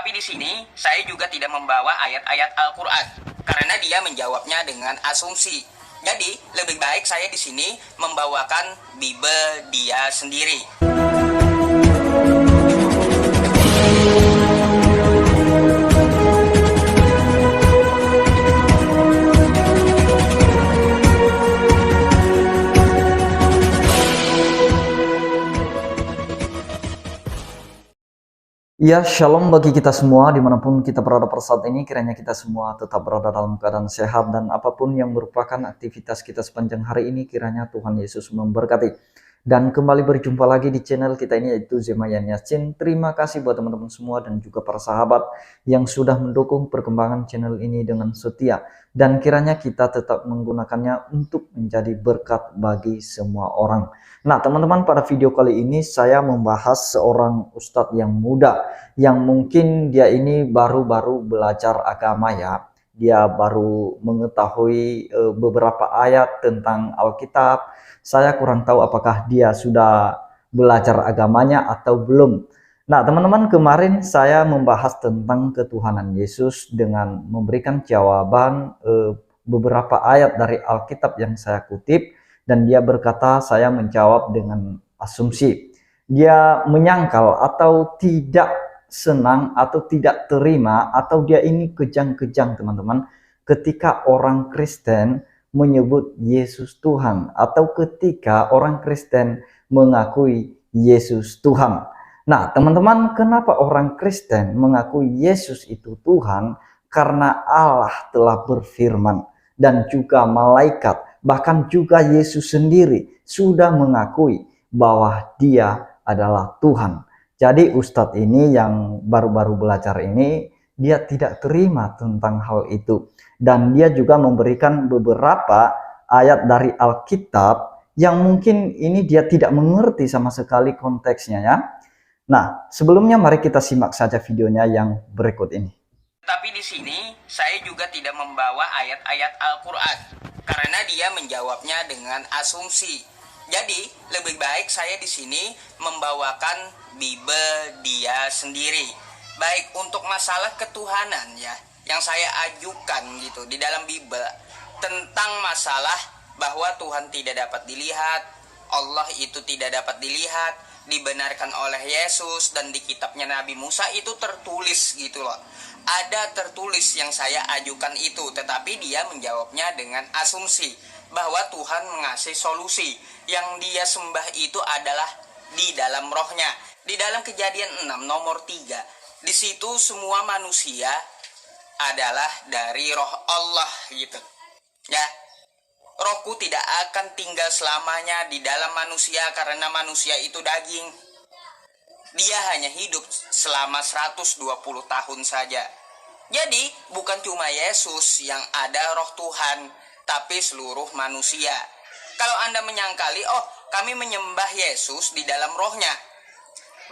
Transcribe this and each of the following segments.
Tetapi di sini saya juga tidak membawa ayat-ayat Al-Quran karena dia menjawabnya dengan asumsi. Jadi lebih baik saya di sini membawakan Bible dia sendiri. Ya, shalom bagi kita semua dimanapun kita berada pada saat ini. Kiranya kita semua tetap berada dalam keadaan sehat dan apapun yang merupakan aktivitas kita sepanjang hari ini, kiranya Tuhan Yesus memberkati. Dan kembali berjumpa lagi di channel kita ini, yaitu Zemayan Yasin. Terima kasih buat teman-teman semua dan juga para sahabat yang sudah mendukung perkembangan channel ini dengan setia. Dan kiranya kita tetap menggunakannya untuk menjadi berkat bagi semua orang. Nah teman-teman, pada video kali ini saya membahas seorang ustadz yang muda, yang mungkin dia ini baru-baru belajar agama ya. Dia baru mengetahui beberapa ayat tentang Alkitab. Saya kurang tahu apakah dia sudah belajar agamanya atau belum. Nah teman-teman, kemarin saya membahas tentang ketuhanan Yesus dengan memberikan jawaban beberapa ayat dari Alkitab yang saya kutip. Dan dia berkata saya menjawab dengan asumsi. Dia menyangkal atau tidak senang atau tidak terima atau dia ini kejang-kejang teman-teman ketika orang Kristen menyebut Yesus Tuhan atau ketika orang Kristen mengakui Yesus Tuhan. Nah teman-teman, kenapa orang Kristen mengakui Yesus itu Tuhan? Karena Allah telah berfirman dan juga malaikat, bahkan juga Yesus sendiri sudah mengakui bahwa dia adalah Tuhan. Jadi ustadz ini yang baru-baru belajar ini, dia tidak terima tentang hal itu. Dan dia juga memberikan beberapa ayat dari Alkitab yang mungkin ini dia tidak mengerti sama sekali konteksnya ya. Nah sebelumnya mari kita simak saja videonya yang berikut ini. Tapi di sini saya juga tidak membawa ayat-ayat Al-Quran karena dia menjawabnya dengan asumsi. Jadi lebih baik saya di sini membawakan Bible dia sendiri. Baik untuk masalah ketuhanan ya, yang saya ajukan gitu di dalam Bible tentang masalah bahwa Tuhan tidak dapat dilihat, Allah itu tidak dapat dilihat, dibenarkan oleh Yesus, dan di kitabnya Nabi Musa itu tertulis gitu loh. Ada tertulis yang saya ajukan itu, tetapi dia menjawabnya dengan asumsi bahwa Tuhan mengasih solusi. Yang dia sembah itu adalah di dalam rohnya. Di dalam Kejadian 6 nomor 3, di situ semua manusia adalah dari roh Allah gitu. Ya, rohku tidak akan tinggal selamanya di dalam manusia karena manusia itu daging. Dia hanya hidup selama 120 tahun saja. Jadi bukan cuma Yesus yang ada roh Tuhan, tapi seluruh manusia. Kalau Anda menyangkali, oh kami menyembah Yesus di dalam rohnya,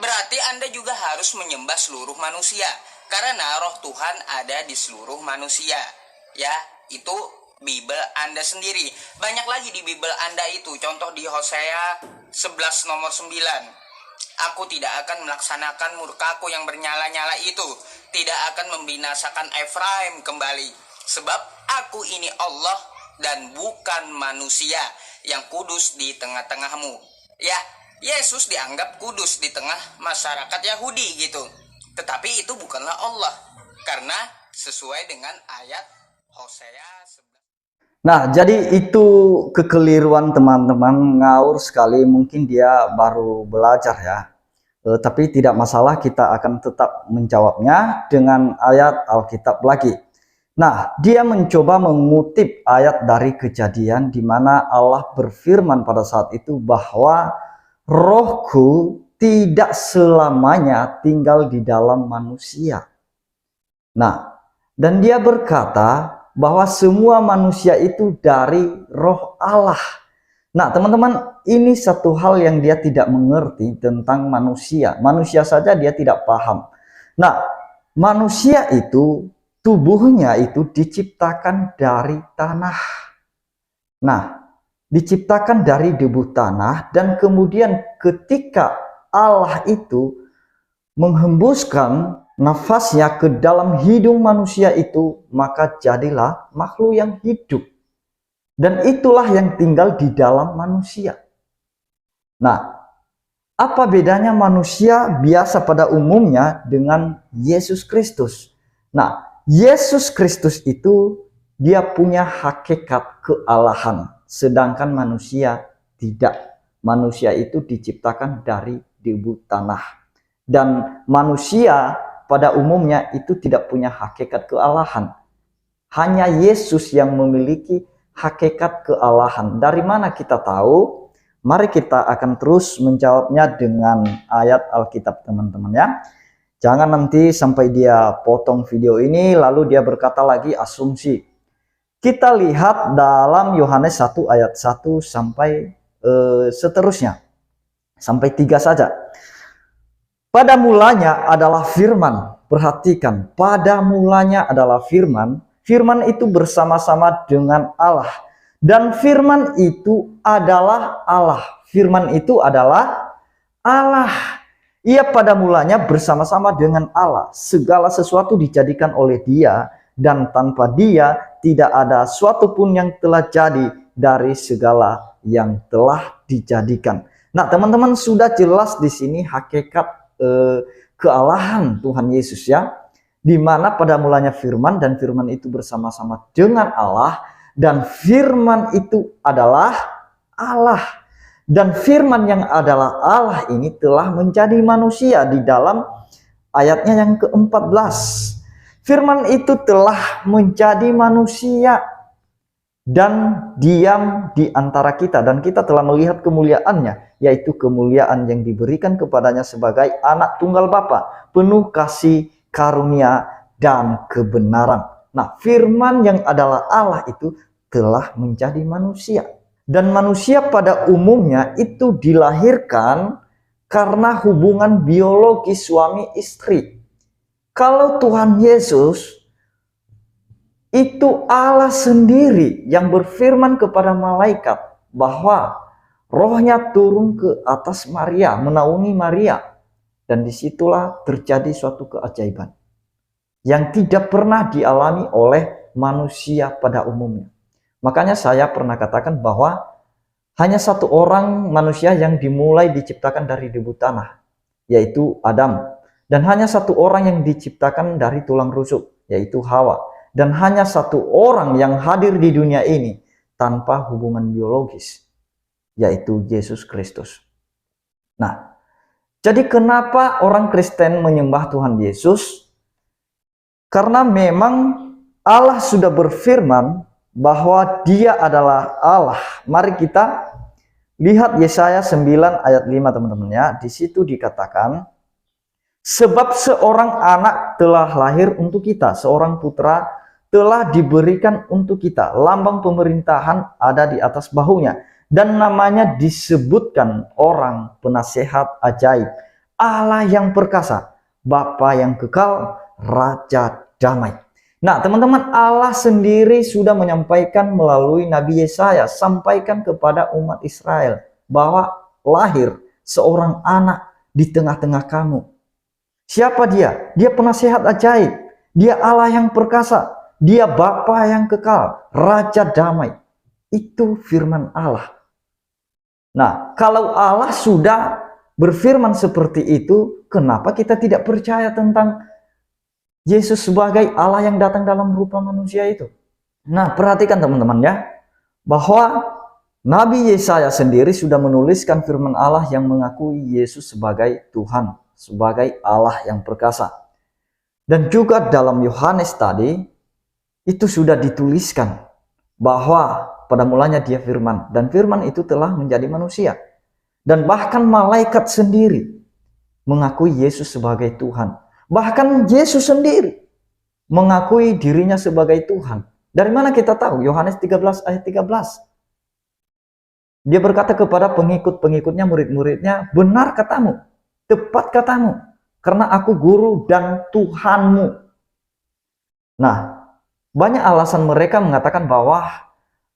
berarti Anda juga harus menyembah seluruh manusia. Karena roh Tuhan ada di seluruh manusia. Ya, itu Bible Anda sendiri. Banyak lagi di Bible Anda itu. Contoh di Hosea 11 nomor 9. Aku tidak akan melaksanakan murkaku yang bernyala-nyala itu. Tidak akan membinasakan Efraim kembali. Sebab aku ini Allah dan bukan manusia yang kudus di tengah-tengahmu. Ya, Yesus dianggap kudus di tengah masyarakat Yahudi gitu. Tetapi itu bukanlah Allah. Karena sesuai dengan ayat Hosea 11. Nah, jadi itu kekeliruan teman-teman, ngawur sekali. Mungkin dia baru belajar ya. Tapi tidak masalah, kita akan tetap menjawabnya dengan ayat Alkitab lagi. Nah, dia mencoba mengutip ayat dari Kejadian di mana Allah berfirman pada saat itu bahwa rohku tidak selamanya tinggal di dalam manusia. Nah, dan dia berkata bahwa semua manusia itu dari roh Allah. Nah teman-teman, ini satu hal yang dia tidak mengerti tentang manusia. Manusia saja dia tidak paham. Nah manusia itu, tubuhnya itu diciptakan dari tanah. Nah diciptakan dari debu tanah, dan kemudian ketika Allah itu menghembuskan nafasnya ke dalam hidung manusia itu, maka jadilah makhluk yang hidup. Dan itulah yang tinggal di dalam manusia. Nah, apa bedanya manusia biasa pada umumnya dengan Yesus Kristus? Nah, Yesus Kristus itu dia punya hakikat kealahan, sedangkan manusia tidak. Manusia itu diciptakan dari debu tanah. Dan manusia pada umumnya itu tidak punya hakikat kealahan. Hanya Yesus yang memiliki hakikat kealahan. Dari mana kita tahu? Mari kita akan terus menjawabnya dengan ayat Alkitab, teman-teman ya. Jangan nanti sampai dia potong video ini lalu dia berkata lagi asumsi. Kita lihat dalam Yohanes 1 ayat 1 sampai seterusnya. Sampai 3 saja. Pada mulanya adalah firman. Perhatikan, pada mulanya adalah firman. Firman itu bersama-sama dengan Allah. Dan firman itu adalah Allah. Firman itu adalah Allah. Ia pada mulanya bersama-sama dengan Allah. Segala sesuatu dijadikan oleh Dia. Dan tanpa Dia tidak ada suatu pun yang telah jadi dari segala yang telah dijadikan. Nah, teman-teman, sudah jelas di sini hakikat kealahan Tuhan Yesus ya, di mana pada mulanya firman dan firman itu bersama-sama dengan Allah dan firman itu adalah Allah dan firman yang adalah Allah ini telah menjadi manusia. Di dalam ayatnya yang ke-14 firman itu telah menjadi manusia dan diam di antara kita, dan kita telah melihat kemuliaannya, yaitu kemuliaan yang diberikan kepadanya sebagai anak tunggal Bapa, penuh kasih, karunia, dan kebenaran. Nah, firman yang adalah Allah itu telah menjadi manusia. Dan manusia pada umumnya itu dilahirkan karena hubungan biologis suami istri. Kalau Tuhan Yesus itu Allah sendiri yang berfirman kepada malaikat bahwa rohnya turun ke atas Maria, menaungi Maria. Dan disitulah terjadi suatu keajaiban yang tidak pernah dialami oleh manusia pada umumnya. Makanya saya pernah katakan bahwa hanya satu orang manusia yang dimulai diciptakan dari debu tanah, yaitu Adam. Dan hanya satu orang yang diciptakan dari tulang rusuk, yaitu Hawa. Dan hanya satu orang yang hadir di dunia ini tanpa hubungan biologis, yaitu Yesus Kristus. Nah, jadi kenapa orang Kristen menyembah Tuhan Yesus? Karena memang Allah sudah berfirman bahwa Dia adalah Allah. Mari kita lihat Yesaya 9 ayat 5, teman-teman ya. Di situ dikatakan, sebab seorang anak telah lahir untuk kita, seorang putra telah diberikan untuk kita. Lambang pemerintahan ada di atas bahunya. Dan namanya disebutkan orang penasehat ajaib, Allah yang perkasa, Bapa yang kekal, Raja damai. Nah, teman-teman, Allah sendiri sudah menyampaikan melalui Nabi Yesaya, sampaikan kepada umat Israel bahwa lahir seorang anak di tengah-tengah kamu. Siapa dia? Dia penasehat ajaib. Dia Allah yang perkasa. Dia Bapa yang kekal, Raja damai. Itu firman Allah. Nah, kalau Allah sudah berfirman seperti itu, kenapa kita tidak percaya tentang Yesus sebagai Allah yang datang dalam rupa manusia itu? Nah, perhatikan teman-teman ya, bahwa Nabi Yesaya sendiri sudah menuliskan firman Allah yang mengakui Yesus sebagai Tuhan, sebagai Allah yang perkasa. Dan juga dalam Yohanes tadi, itu sudah dituliskan bahwa pada mulanya Dia firman, dan firman itu telah menjadi manusia. Dan bahkan malaikat sendiri mengakui Yesus sebagai Tuhan. Bahkan Yesus sendiri mengakui dirinya sebagai Tuhan. Dari mana kita tahu? Yohanes 13 ayat 13. Dia berkata kepada pengikut-pengikutnya, murid-muridnya, benar katamu, tepat katamu, karena aku guru dan Tuhanmu. Nah, banyak alasan mereka mengatakan bahwa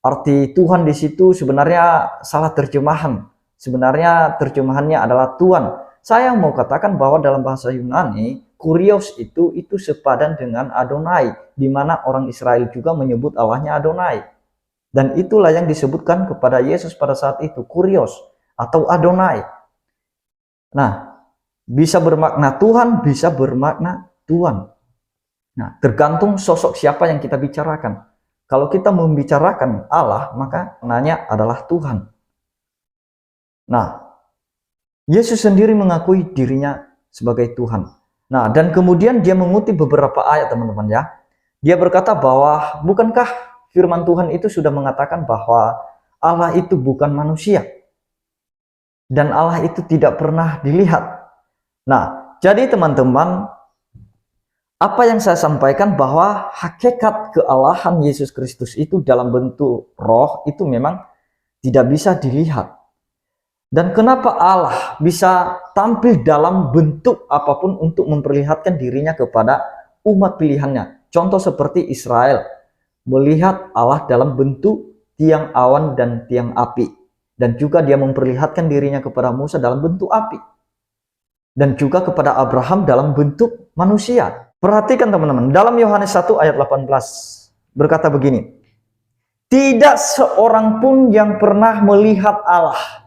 arti Tuhan di situ sebenarnya salah terjemahan. Sebenarnya terjemahannya adalah Tuhan. Saya mau katakan bahwa dalam bahasa Yunani, kurios itu sepadan dengan Adonai, di mana orang Israel juga menyebut Allahnya Adonai. Dan itulah yang disebutkan kepada Yesus pada saat itu, kurios atau Adonai. Nah, bisa bermakna Tuhan, bisa bermakna Tuhan. Nah, tergantung sosok siapa yang kita bicarakan. Kalau kita membicarakan Allah, maka maknanya adalah Tuhan. Nah, Yesus sendiri mengakui dirinya sebagai Tuhan. Nah, dan kemudian dia mengutip beberapa ayat, teman-teman ya. Dia berkata bahwa, bukankah firman Tuhan itu sudah mengatakan bahwa Allah itu bukan manusia? Dan Allah itu tidak pernah dilihat. Nah, jadi teman-teman, apa yang saya sampaikan bahwa hakikat kealahan Yesus Kristus itu dalam bentuk roh itu memang tidak bisa dilihat. Dan kenapa Allah bisa tampil dalam bentuk apapun untuk memperlihatkan dirinya kepada umat pilihannya. Contoh seperti Israel melihat Allah dalam bentuk tiang awan dan tiang api. Dan juga dia memperlihatkan dirinya kepada Musa dalam bentuk api. Dan juga kepada Abraham dalam bentuk manusia. Perhatikan teman-teman, dalam Yohanes 1 ayat 18 berkata begini. Tidak seorang pun yang pernah melihat Allah.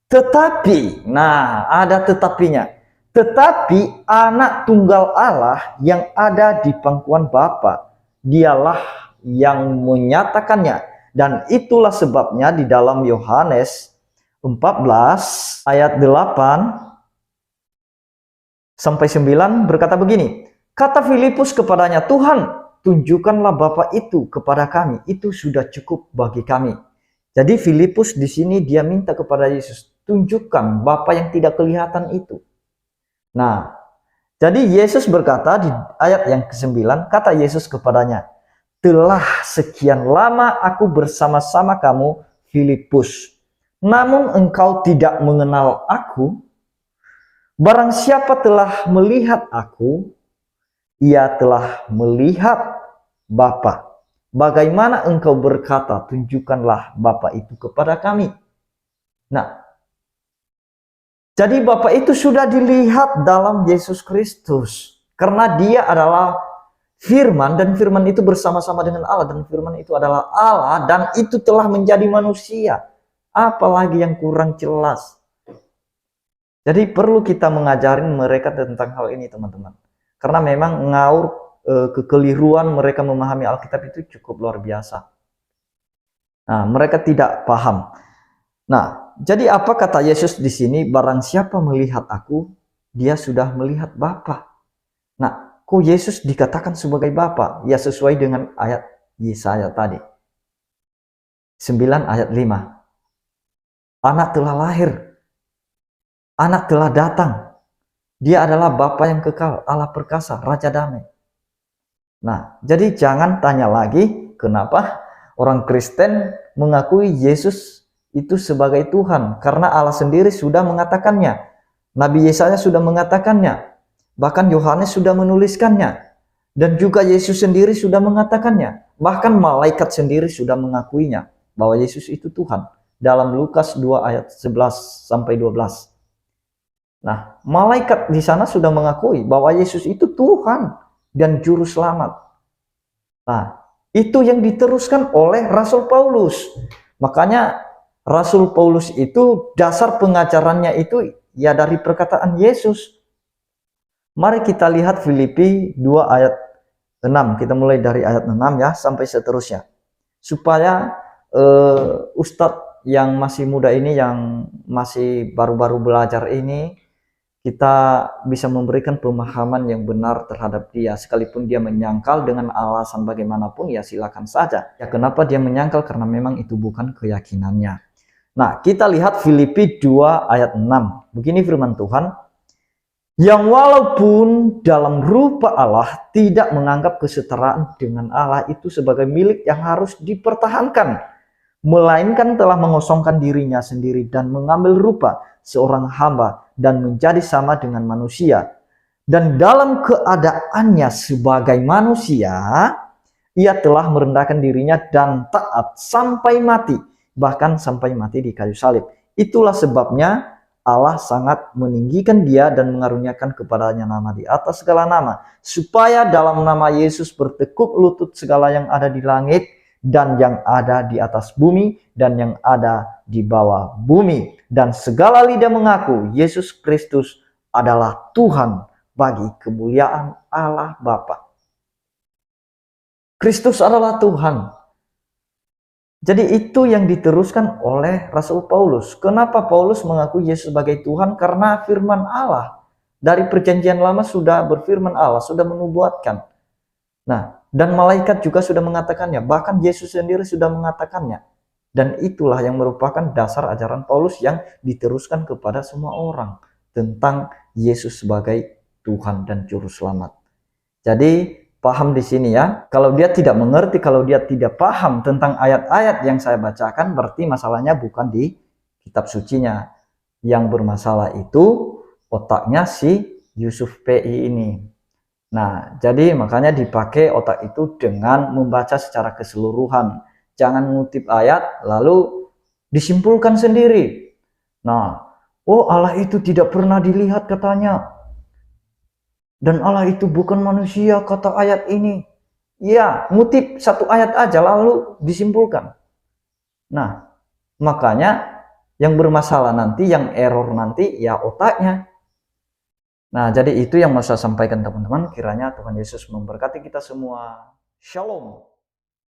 Tetapi, nah ada tetapinya. Tetapi anak tunggal Allah yang ada di pangkuan Bapa, dialah yang menyatakannya. Dan itulah sebabnya di dalam Yohanes 14 ayat 8 sampai 9 berkata begini. Kata Filipus kepadanya, Tuhan, tunjukkanlah Bapa itu kepada kami. Itu sudah cukup bagi kami. Jadi Filipus di sini dia minta kepada Yesus, tunjukkan Bapa yang tidak kelihatan itu. Nah, jadi Yesus berkata di ayat yang ke-9, kata Yesus kepadanya, telah sekian lama aku bersama-sama kamu, Filipus. Namun engkau tidak mengenal aku. Barang siapa telah melihat aku, ia telah melihat Bapa. Bagaimana engkau berkata, tunjukkanlah Bapa itu kepada kami. Nah, jadi Bapa itu sudah dilihat dalam Yesus Kristus. Karena dia adalah firman, dan firman itu bersama-sama dengan Allah. Dan firman itu adalah Allah, dan itu telah menjadi manusia. Apalagi yang kurang jelas. Jadi perlu kita mengajarin mereka tentang hal ini, teman-teman. Karena memang ngaur kekeliruan mereka memahami Alkitab itu cukup luar biasa. Nah, mereka tidak paham. Nah, jadi apa kata Yesus di sini? Barang siapa melihat aku, dia sudah melihat Bapa. Nah, kok Yesus dikatakan sebagai Bapa? Ya sesuai dengan ayat Yesaya tadi. 9 ayat 5. Anak telah lahir. Anak telah datang. Dia adalah Bapa yang kekal, Allah perkasa, Raja damai. Nah, jadi jangan tanya lagi kenapa orang Kristen mengakui Yesus itu sebagai Tuhan. Karena Allah sendiri sudah mengatakannya. Nabi Yesaya sudah mengatakannya. Bahkan Yohanes sudah menuliskannya. Dan juga Yesus sendiri sudah mengatakannya. Bahkan malaikat sendiri sudah mengakuinya. Bahwa Yesus itu Tuhan. Dalam Lukas 2 ayat 11 sampai 12. Nah, malaikat di sana sudah mengakui bahwa Yesus itu Tuhan dan juru selamat. Nah, itu yang diteruskan oleh Rasul Paulus. Makanya Rasul Paulus itu dasar pengajarannya itu ya dari perkataan Yesus. Mari kita lihat Filipi 2 ayat 6. Kita mulai dari ayat 6 ya sampai seterusnya. Supaya Ustadz yang masih muda ini, yang masih baru-baru belajar ini, kita bisa memberikan pemahaman yang benar terhadap dia. Sekalipun dia menyangkal dengan alasan bagaimanapun, ya silakan saja. Ya kenapa dia menyangkal? Karena memang itu bukan keyakinannya. Nah, kita lihat Filipi 2 ayat 6. Begini firman Tuhan. Yang walaupun dalam rupa Allah tidak menganggap kesetaraan dengan Allah itu sebagai milik yang harus dipertahankan. Melainkan telah mengosongkan dirinya sendiri dan mengambil rupa seorang hamba dan menjadi sama dengan manusia. Dan dalam keadaannya sebagai manusia, ia telah merendahkan dirinya dan taat sampai mati, bahkan sampai mati di kayu salib. Itulah sebabnya Allah sangat meninggikan dia dan mengaruniakan kepadanya nama di atas segala nama, supaya dalam nama Yesus bertekuk lutut segala yang ada di langit dan yang ada di atas bumi dan yang ada di bawah bumi, dan segala lidah mengaku Yesus Kristus adalah Tuhan bagi kemuliaan Allah Bapa. Kristus adalah Tuhan. Jadi itu yang diteruskan oleh Rasul Paulus. Kenapa Paulus mengaku Yesus sebagai Tuhan? Karena firman Allah dari perjanjian lama sudah berfirman, Allah sudah menubuatkan. Nah, dan malaikat juga sudah mengatakannya. Bahkan Yesus sendiri sudah mengatakannya. Dan itulah yang merupakan dasar ajaran Paulus yang diteruskan kepada semua orang. Tentang Yesus sebagai Tuhan dan Juru Selamat. Jadi paham di sini ya. Kalau dia tidak mengerti, kalau dia tidak paham tentang ayat-ayat yang saya bacakan, berarti masalahnya bukan di kitab sucinya. Yang bermasalah itu otaknya si Yusuf PI ini. Nah, jadi makanya dipakai otak itu dengan membaca secara keseluruhan. Jangan ngutip ayat lalu disimpulkan sendiri. Nah, oh Allah itu tidak pernah dilihat katanya. Dan Allah itu bukan manusia, kata ayat ini. Ya, ngutip satu ayat aja lalu disimpulkan. Nah, makanya yang bermasalah nanti, yang error nanti, ya otaknya. Nah, jadi itu yang mau saya sampaikan teman-teman. Kiranya Tuhan Yesus memberkati kita semua. Shalom.